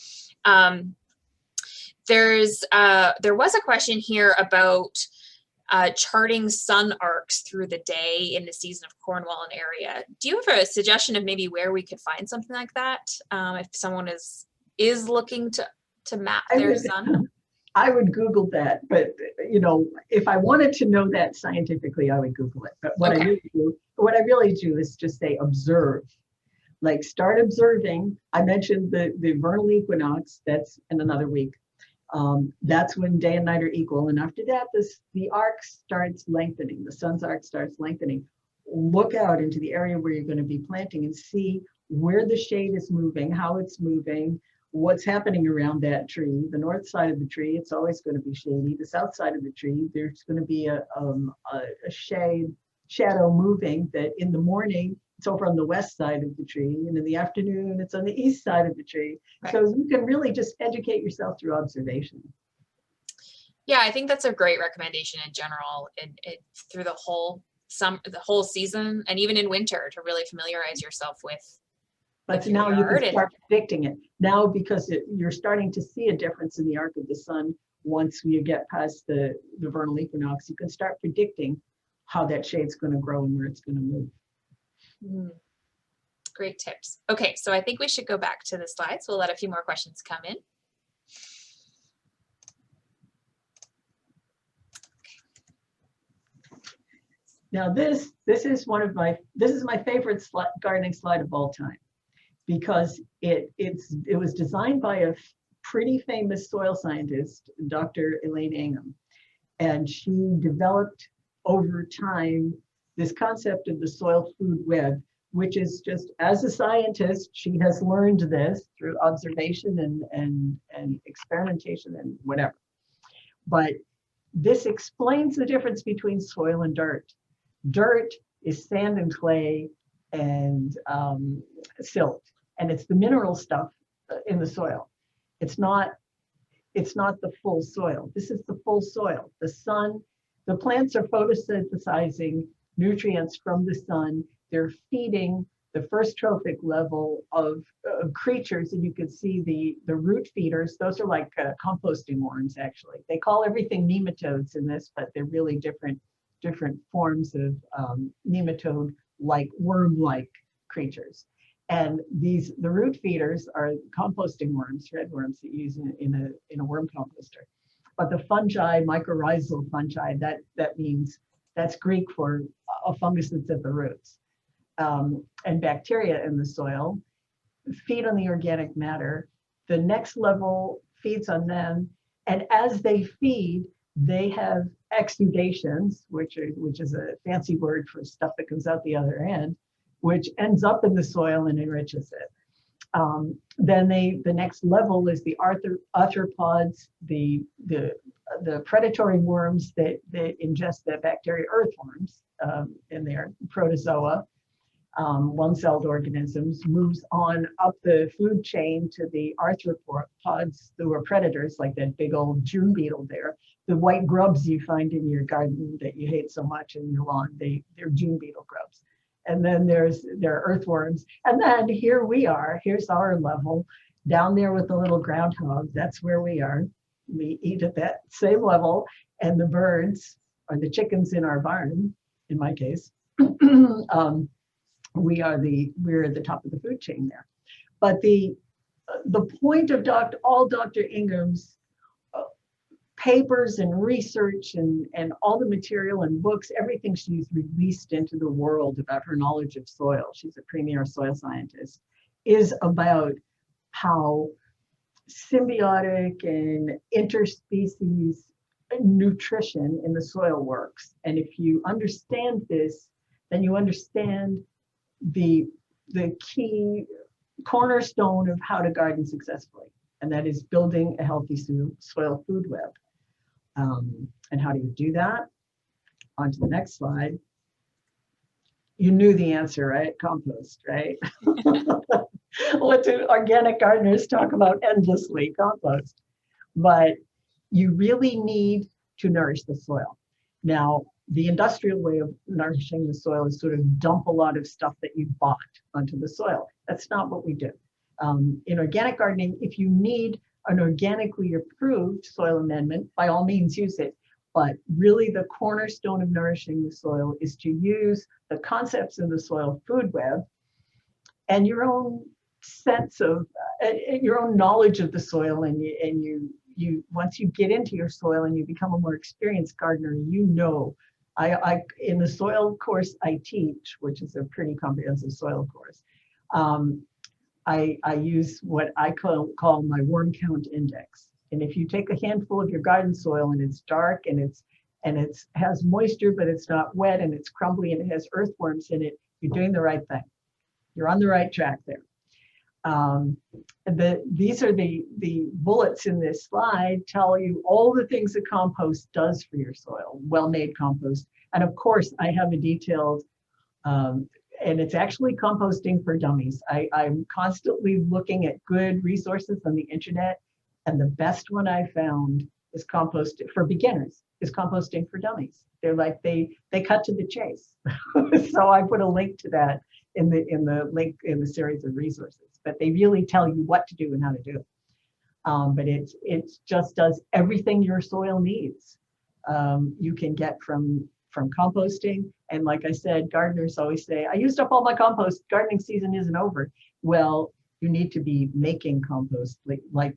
there was a question here about charting sun arcs through the day in the season of Cornwall and area. Do you have a suggestion of maybe where we could find something like that if someone is looking to map their sun? I would Google that, but if I wanted to know that scientifically, I would Google it. But what I really do is just say observe. Like start observing. I mentioned the vernal equinox. That's in another week. That's when day and night are equal. And after that, the arc starts lengthening. The sun's arc starts lengthening. Look out into the area where you're going to be planting and see where the shade is moving, how it's moving, what's happening around that tree. The north side of the tree, it's always going to be shady. The south side of the tree, there's going to be a shadow moving that in the morning, it's over on the west side of the tree, and in the afternoon, it's on the east side of the tree. Right. So you can really just educate yourself through observation. Yeah, I think that's a great recommendation in general, through the whole season, and even in winter, to really familiarize yourself with. But now you can start predicting it now, because you're starting to see a difference in the arc of the sun. Once you get past the vernal equinox, you can start predicting how that shade's going to grow and where it's going to move. Great tips. Okay, so I think we should go back to the slides. We'll let a few more questions come in. Now this is my favorite gardening slide of all time, because it was designed by a pretty famous soil scientist, Dr. Elaine Ingham, and she developed over time this concept of the soil food web, which is just, as a scientist, she has learned this through observation and experimentation and whatever. But this explains the difference between soil and dirt. Dirt is sand and clay and silt, and it's the mineral stuff in the soil. It's not the full soil. This is the full soil. The sun, the plants are photosynthesizing nutrients from the sun. They're feeding the first trophic level of creatures, and you can see the root feeders. Those are like composting worms, actually. They call everything nematodes in this, but they're really different forms of nematode-like, worm-like creatures. And the root feeders are composting worms, red worms that you use in a worm composter. But the fungi, mycorrhizal fungi, that means, that's Greek for a fungus that's at the roots. And bacteria in the soil feed on the organic matter. The next level feeds on them. And as they feed, They have exudations, which is a fancy word for stuff that comes out the other end, which ends up in the soil and enriches it. Then the next level is the arthropods, the predatory worms that ingest the bacteria, earthworms in their protozoa, one-celled organisms, moves on up the food chain to the arthropods, who are predators, like that big old June beetle there. The white grubs you find in your garden that you hate so much in your lawn, they're June beetle grubs. And then there are earthworms. And then here we are, here's our level, down there with the little groundhog, that's where we are. We eat at that same level, and the birds, or the chickens in our barn, in my case, we're at the top of the food chain there. But the point of all Dr. Ingham's papers and research and all the material and books, everything she's released into the world about her knowledge of soil, she's a premier soil scientist, is about how symbiotic and interspecies nutrition in the soil works. And if you understand this, then you understand the key cornerstone of how to garden successfully, and that is building a healthy soil food web. And how do you do that? On to the next slide. You knew the answer, right? Compost, right? What do organic gardeners talk about endlessly? Compost. But you really need to nourish the soil. Now, the industrial way of nourishing the soil is sort of dump a lot of stuff that you bought onto the soil. That's not what we do. In organic gardening, if you need an organically approved soil amendment, by all means use it. But really the cornerstone of nourishing the soil is to use the concepts in the soil food web and your own sense of, your own knowledge of the soil, and you once you get into your soil and you become a more experienced gardener, you know, I in the soil course I teach, which is a pretty comprehensive soil course, I use what I call my worm count index. And if you take a handful of your garden soil and it's dark and it has moisture, but it's not wet and it's crumbly and it has earthworms in it, you're doing the right thing. You're on the right track there. These are the bullets in this slide tell you all the things that compost does for your soil, well-made compost. And of course, I have a detailed, and it's actually composting for dummies. I'm constantly looking at good resources on the internet, and the best one I found is compost for beginners, is composting for dummies. They're like, they cut to the chase. So I put a link to that in the series of resources, but they really tell you what to do and how to do it. But it just does everything your soil needs. You can get from composting. And like I said, gardeners always say, I used up all my compost, gardening season isn't over. Well, you need to be making compost, like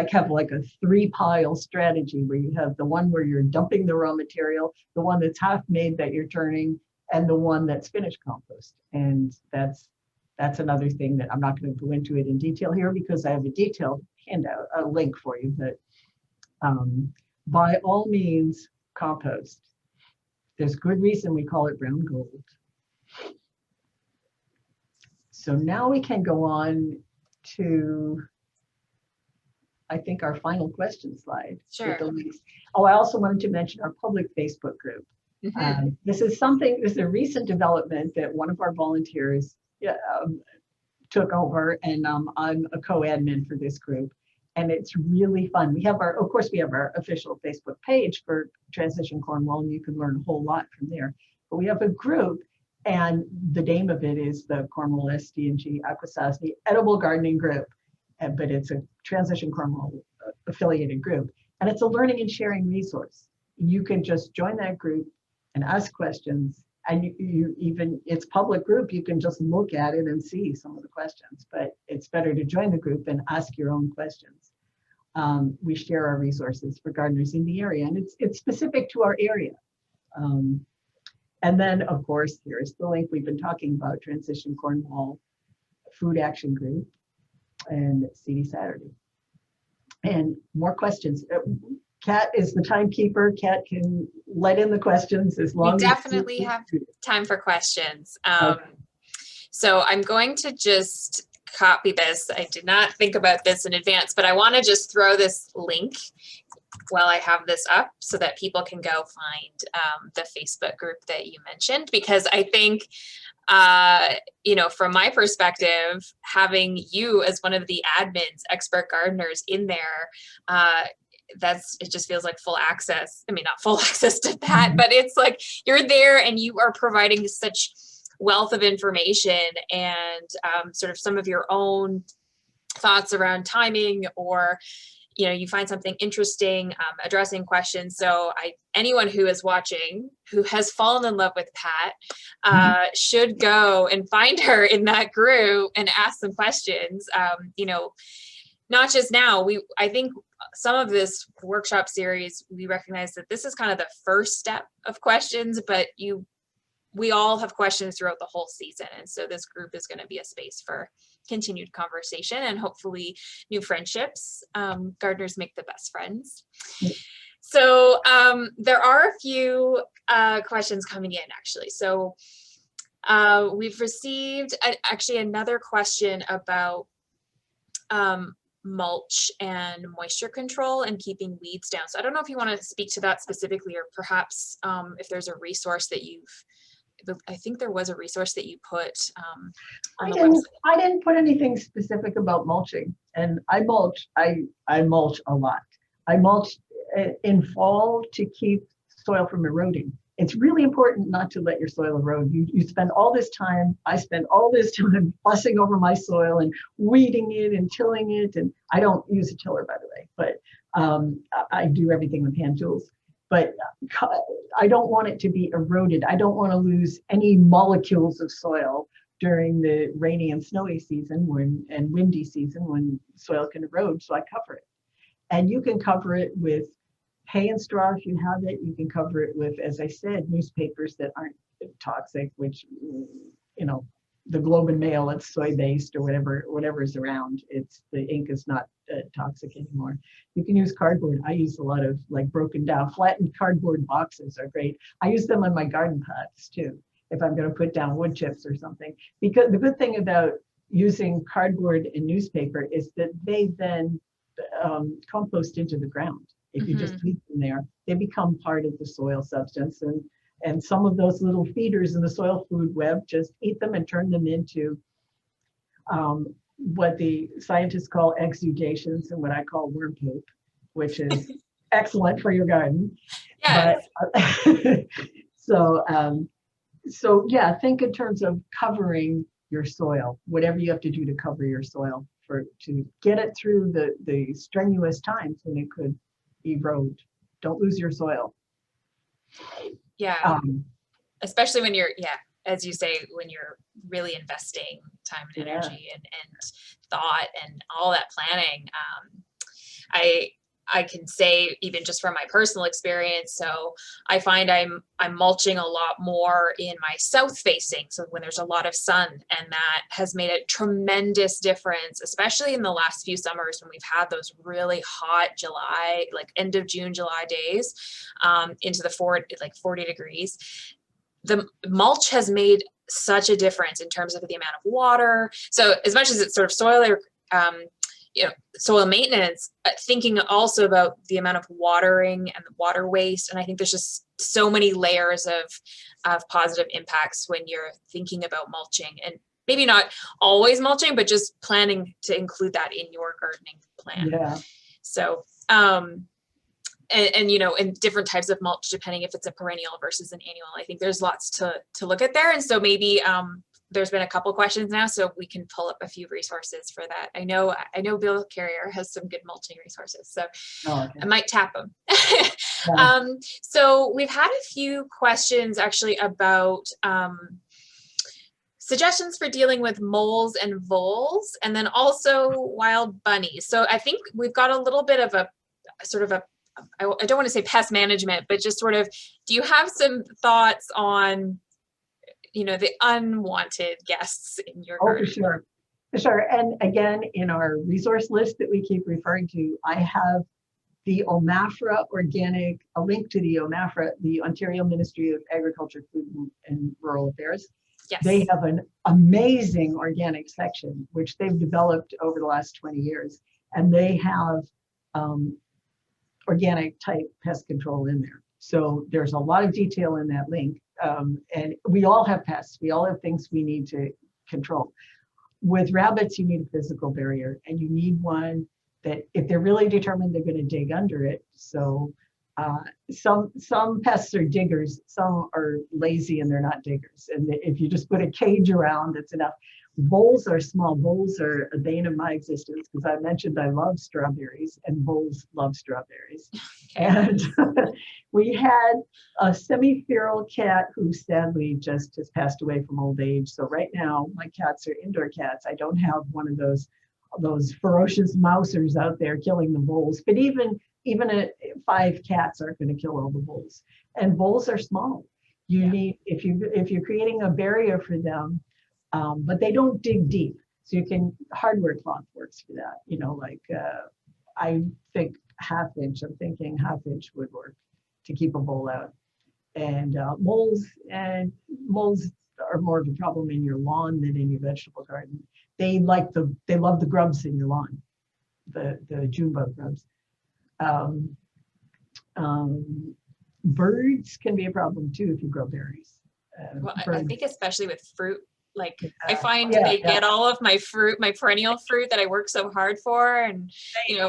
have like a 3-pile strategy where you have the one where you're dumping the raw material, the one that's half made that you're turning, and the one that's finished compost. And that's another thing that I'm not going to go into it in detail here because I have a detailed handout, a link for you. But by all means, compost. There's good reason we call it brown gold. So now we can go on to, I think, our final question slide. Sure. Oh, I also wanted to mention our public Facebook group. Mm-hmm. This is a recent development that one of our volunteers took over, and I'm a co-admin for this group. And it's really fun. Of course, we have our official Facebook page for Transition Cornwall, and you can learn a whole lot from there. But we have a group, and the name of it is the Cornwall SDNG Akwesasne Edible Gardening Group. But it's a Transition Cornwall affiliated group. And it's a learning and sharing resource. You can just join that group and ask questions. And it's public group, you can just look at it and see some of the questions, but it's better to join the group and ask your own questions. We share our resources for gardeners in the area, and it's specific to our area. And then, of course, here's the link we've been talking about, Transition Cornwall Food Action Group and Seedy Saturday. And more questions. Kat is the timekeeper. Kat can let in the questions as long We as definitely have time for questions. Okay. So I'm going to just copy this. I did not think about this in advance, but I want to just throw this link while I have this up so that people can go find the Facebook group that you mentioned, because I think, you know, from my perspective, having you as one of the admins, expert gardeners in there, it just feels like full access. I mean, not full access to that, but it's like you're there and you are providing such wealth of information and sort of some of your own thoughts around timing, or you know, you find something interesting, addressing questions. So anyone who is watching who has fallen in love with Pat should go and find her in that group and ask some questions. You know, not just now, I think some of this workshop series, we recognize that this is kind of the first step of questions, but we all have questions throughout the whole season. And so this group is going to be a space for continued conversation and hopefully new friendships. Gardeners make the best friends. So there are a few questions coming in actually. So we've received actually another question about mulch and moisture control and keeping weeds down. So I don't know if you want to speak to that specifically, or perhaps if there's a resource that I think there was a resource that you put on the website. I didn't put anything specific about mulching, and I mulch a lot. I mulch in fall to keep soil from eroding. It's really important not to let your soil erode. You spend all this time, I spend all this time fussing over my soil and weeding it and tilling it. And I don't use a tiller, by the way, but I do everything with hand tools. But I don't want it to be eroded. I don't want to lose any molecules of soil during the rainy and snowy season and windy season when soil can erode, so I cover it. And you can cover it with hay and straw if you have it. You can cover it with, as I said, newspapers that aren't toxic, which, you know, the Globe and Mail, it's soy-based or whatever is around. The ink is not toxic anymore. You can use cardboard. I use a lot of like broken down, flattened cardboard boxes are great. I use them on my garden pots too, if I'm going to put down wood chips or something. Because the good thing about using cardboard and newspaper is that they then compost into the ground. If you just leave them there, they become part of the soil substance, and some of those little feeders in the soil food web just eat them and turn them into what the scientists call exudations and what I call worm poop, which is excellent for your garden. Yes. But so yeah, think in terms of covering your soil, whatever you have to do to cover your soil to get it through the strenuous times when it could erode. Don't lose your soil. Yeah. Especially when you're, as you say, when you're really investing time and energy and thought and all that planning. I can say, even just from my personal experience, so I find I'm mulching a lot more in my south facing, so when there's a lot of sun, and that has made a tremendous difference, especially in the last few summers when we've had those really hot July, like end of June, July days, into the 40 degrees. The mulch has made such a difference in terms of the amount of water. So as much as it's sort of soil maintenance, thinking also about the amount of watering and the water waste. And I think there's just so many layers of positive impacts when you're thinking about mulching, and maybe not always mulching, but just planning to include that in your gardening plan. Yeah. So, and you know, and different types of mulch, depending if it's a perennial versus an annual. I think there's lots to look at there. And so maybe there's been a couple questions now, so we can pull up a few resources for that. I know Bill Carrier has some good mulching resources, so I might tap them. So we've had a few questions actually about suggestions for dealing with moles and voles, and then also wild bunnies. So I think we've got a little bit of a sort of a, I don't want to say pest management, but just sort of, do you have some thoughts on, you know, the unwanted guests in your garden? For sure. And again, in our resource list that we keep referring to, I have the OMAFRA organic, a link to the OMAFRA, the Ontario Ministry of Agriculture, Food and Rural Affairs. Yes. They have an amazing organic section, which they've developed over the last 20 years. And they have organic type pest control in there. So there's a lot of detail in that link. And we all have pests. We all have things we need to control. With rabbits, you need a physical barrier, and you need one that if they're really determined, they're going to dig under it. So some pests are diggers, some are lazy and they're not diggers. And if you just put a cage around, it's enough. Voles are small. Voles are a bane of my existence because I mentioned I love strawberries, and voles love strawberries. And we had a semi-feral cat who sadly just has passed away from old age. So right now my cats are indoor cats. I don't have one of those ferocious mousers out there killing the voles. But even 5 cats aren't going to kill all the voles. And voles are small. You need, if you're creating a barrier for them. But they don't dig deep. So you can, hardware cloth works for that. You know, like I think I'm thinking half inch would work to keep a vole out. And moles are more of a problem in your lawn than in your vegetable garden. They love the grubs in your lawn, the June bug grubs. Birds can be a problem too if you grow berries. Well, I think especially with fruit. Like I find they get all of my fruit, my perennial fruit that I work so hard for, and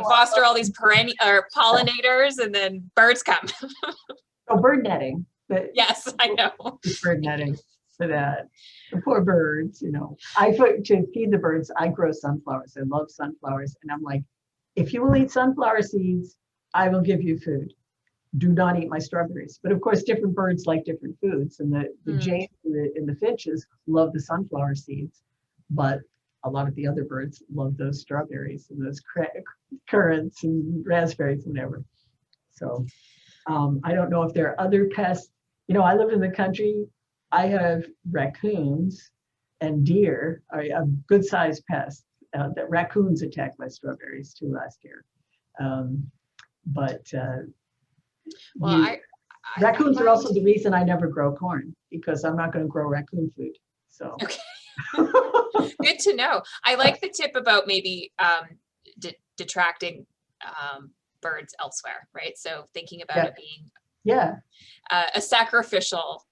foster all these pollinators, and then birds come. Oh, bird netting. Yes, I know. Bird netting for that. The poor birds, to feed the birds, I grow sunflowers. I love sunflowers, and I'm like, if you will eat sunflower seeds, I will give you food. Do not eat my strawberries. But of course, different birds like different foods, and the jays and the finches love the sunflower seeds, but a lot of the other birds love those strawberries and those currants and raspberries and whatever. So I don't know if there are other pests. I live in the country. I have raccoons and deer are a good sized pest. That raccoons attacked my strawberries too last year. Raccoons are also the reason I never grow corn, because I'm not going to grow raccoon food. So okay. Good to know. I like the tip about maybe detracting birds elsewhere, right? So thinking about it being a sacrificial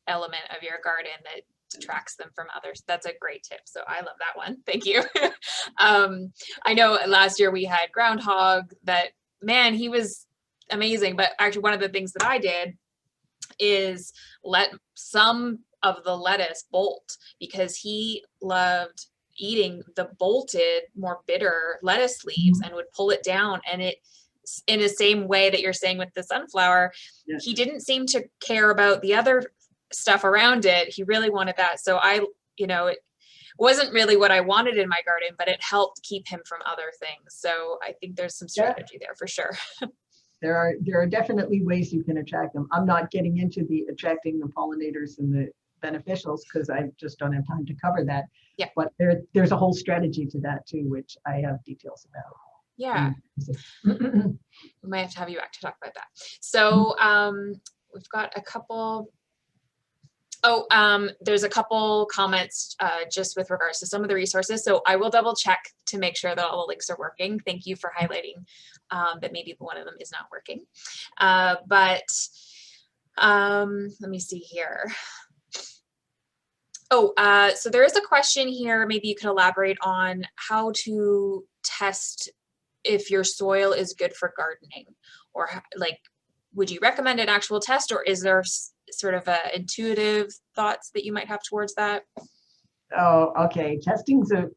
element of your garden that detracts them from others. That's a great tip. So I love that one. Thank you. I know last year we had groundhog that, man, he was amazing. But actually one of the things that I did is let some of the lettuce bolt, because he loved eating the bolted, more bitter lettuce leaves and would pull it down. And it, in the same way that you're saying with the sunflower, he didn't seem to care about the other stuff around it. He really wanted that. So it wasn't really what I wanted in my garden, but it helped keep him from other things. So I think there's some strategy there for sure. There are definitely ways you can attract them. I'm not getting into the attracting the pollinators and the beneficials because I just don't have time to cover that. Yeah. But there's a whole strategy to that too, which I have details about. Yeah. We might have to have you back to talk about that. So we've got a couple. There's a couple comments just with regards to some of the resources. So I will double check to make sure that all the links are working. Thank you for highlighting that maybe one of them is not working. But let me see here. So there is a question here. Maybe you could elaborate on how to test if your soil is good for gardening, or like, would you recommend an actual test, or is there sort of intuitive thoughts that you might have towards that? Oh, okay. Testing's a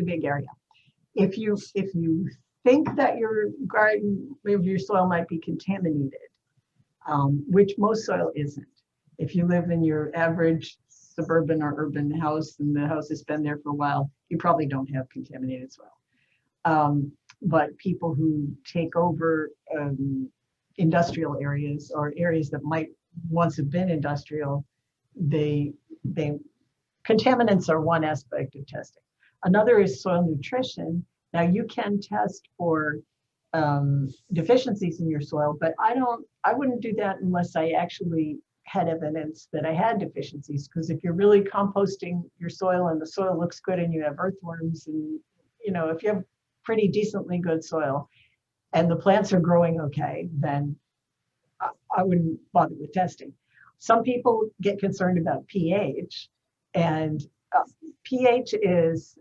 big area. If you think that your garden, maybe your soil might be contaminated, which most soil isn't. If you live in your average suburban or urban house and the house has been there for a while, you probably don't have contaminated soil. But people who take over industrial areas or areas that might once have been industrial, contaminants are one aspect of testing. Another is soil nutrition. Now you can test for deficiencies in your soil, but I wouldn't do that unless I actually had evidence that I had deficiencies. Because if you're really composting your soil and the soil looks good and you have earthworms, and if you have pretty decently good soil and the plants are growing okay, then I wouldn't bother with testing. Some people get concerned about pH, and pH is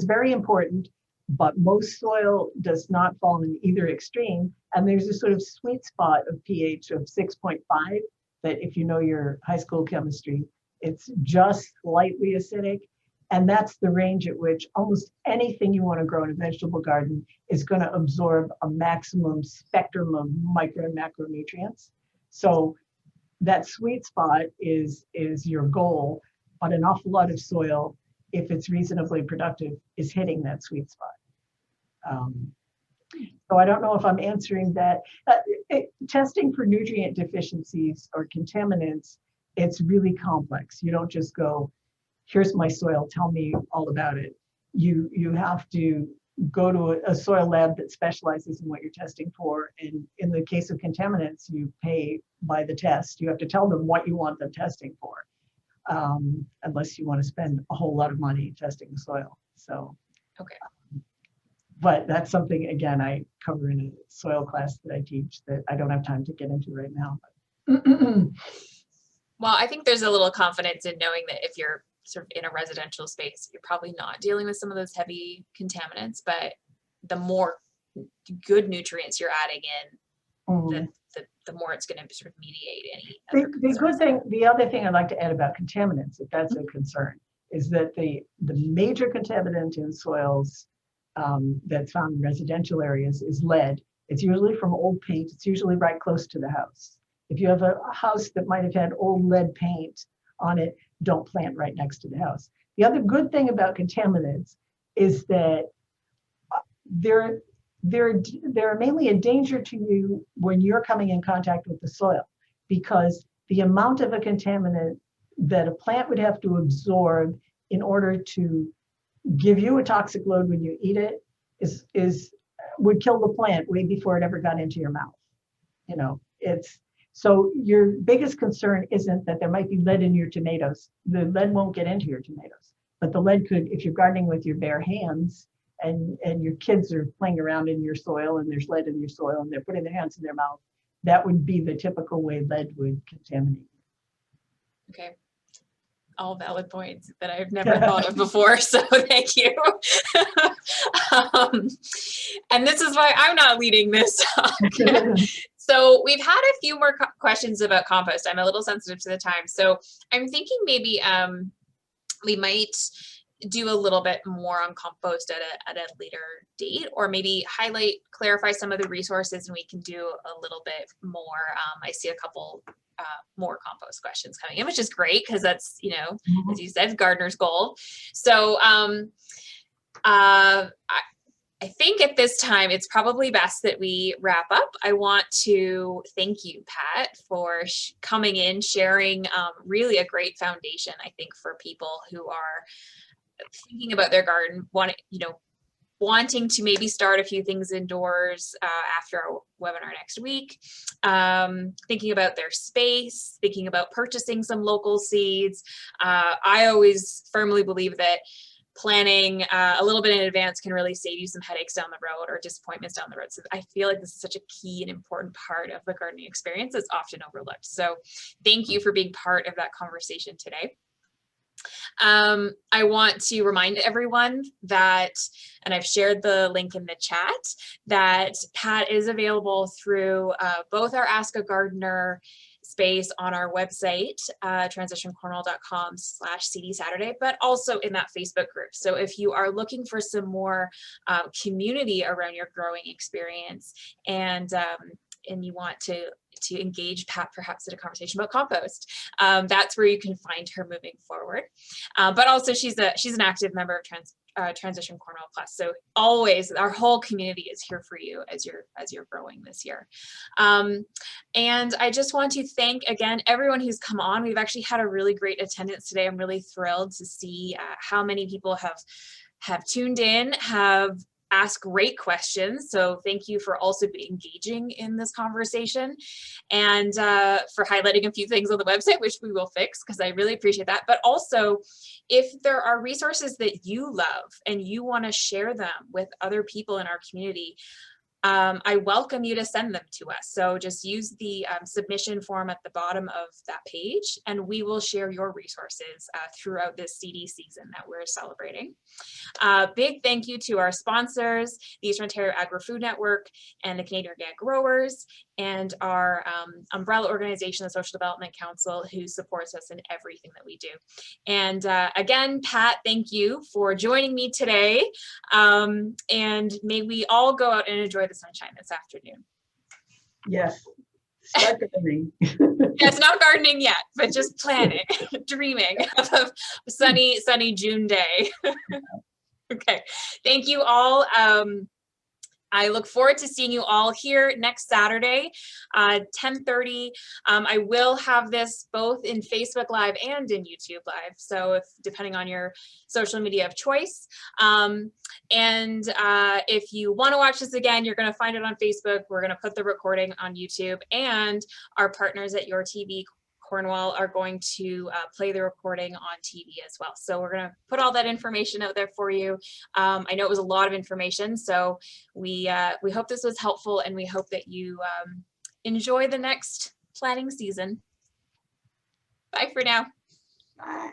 very important, but most soil does not fall in either extreme. And there's a sort of sweet spot of pH of 6.5 that, if you know your high school chemistry, it's just slightly acidic. And that's the range at which almost anything you want to grow in a vegetable garden is going to absorb a maximum spectrum of micro and macronutrients. So that sweet spot is your goal, but an awful lot of soil, if it's reasonably productive, is hitting that sweet spot. So I don't know if I'm answering that. Testing for nutrient deficiencies or contaminants, it's really complex. You don't just go, here's my soil, tell me all about it. You have to go to a soil lab that specializes in what you're testing for. And in the case of contaminants, you pay by the test. You have to tell them what you want them testing for, unless you want to spend a whole lot of money testing the soil. So, okay. But that's something, again, I cover in a soil class that I teach that I don't have time to get into right now. Well, I think there's a little confidence in knowing that if you're sort of in a residential space, you're probably not dealing with some of those heavy contaminants, but the more good nutrients you're adding in, the more it's going to sort of mediate any. The other thing I'd like to add about contaminants, if that's a concern, is that the major contaminant in soils that's found in residential areas is lead. It's usually from old paint. It's usually right close to the house. If you have a house that might have had old lead paint on it, don't plant right next to the house. The other good thing about contaminants is that they're mainly a danger to you when you're coming in contact with the soil, because the amount of a contaminant that a plant would have to absorb in order to give you a toxic load when you eat it would kill the plant way before it ever got into your mouth. So your biggest concern isn't that there might be lead in your tomatoes. The lead won't get into your tomatoes, but the lead could, if you're gardening with your bare hands and your kids are playing around in your soil and there's lead in your soil and they're putting their hands in their mouth, that would be the typical way lead would contaminate. Okay. All valid points that I've never thought of before, so thank you. And this is why I'm not leading this talk. So we've had a few more questions about compost. I'm a little sensitive to the time, so I'm thinking maybe we might do a little bit more on compost at a later date, or maybe clarify some of the resources, and we can do a little bit more. I see a couple more compost questions coming in, which is great because that's, as you said, gardener's goal. So I think at this time, it's probably best that we wrap up. I want to thank you, Pat, for coming in, sharing really a great foundation, I think, for people who are thinking about their garden, wanting to maybe start a few things indoors after our webinar next week, thinking about their space, thinking about purchasing some local seeds. I always firmly believe that planning a little bit in advance can really save you some headaches down the road or disappointments down the road. So I feel like this is such a key and important part of the gardening experience that's often overlooked. So thank you for being part of that conversation today. I want to remind everyone that, and I've shared the link in the chat, that Pat is available through both our Ask a Gardener space on our website, transitioncornwall.com/Seedy Saturday, but also in that Facebook group. So if you are looking for some more community around your growing experience, and you want to engage Pat perhaps in a conversation about compost, that's where you can find her moving forward. But also she's an active member of Transition Cornwall Plus. So always our whole community is here for you as you're growing this year. And I just want to thank again everyone who's come on. We've actually had a really great attendance today. I'm really thrilled to see how many people have tuned in, have ask great questions. So thank you for also engaging in this conversation, and for highlighting a few things on the website, which we will fix because I really appreciate that. But also, if there are resources that you love and you want to share them with other people in our community, I welcome you to send them to us. So just use the submission form at the bottom of that page, and we will share your resources throughout this Seedy season that we're celebrating. Big thank you to our sponsors, the Eastern Ontario Agri-Food Network and the Canadian Organic Growers, and our umbrella organization, the Social Development Council, who supports us in everything that we do. And again, Pat, thank you for joining me today. And may we all go out and enjoy the sunshine this afternoon. Yes, start gardening. Yeah, it's not gardening yet, but just planning, dreaming of a sunny June day. Okay, thank you all. I look forward to seeing you all here next Saturday, 10:30. I will have this both in Facebook Live and in YouTube Live, so depending on your social media of choice. If you want to watch this again, you're going to find it on Facebook. We're going to put the recording on YouTube, and our partners at Your TV Cornwall are going to play the recording on TV as well. So we're going to put all that information out there for you. I know it was a lot of information, so we hope this was helpful, and we hope that you enjoy the next planting season. Bye for now. Bye.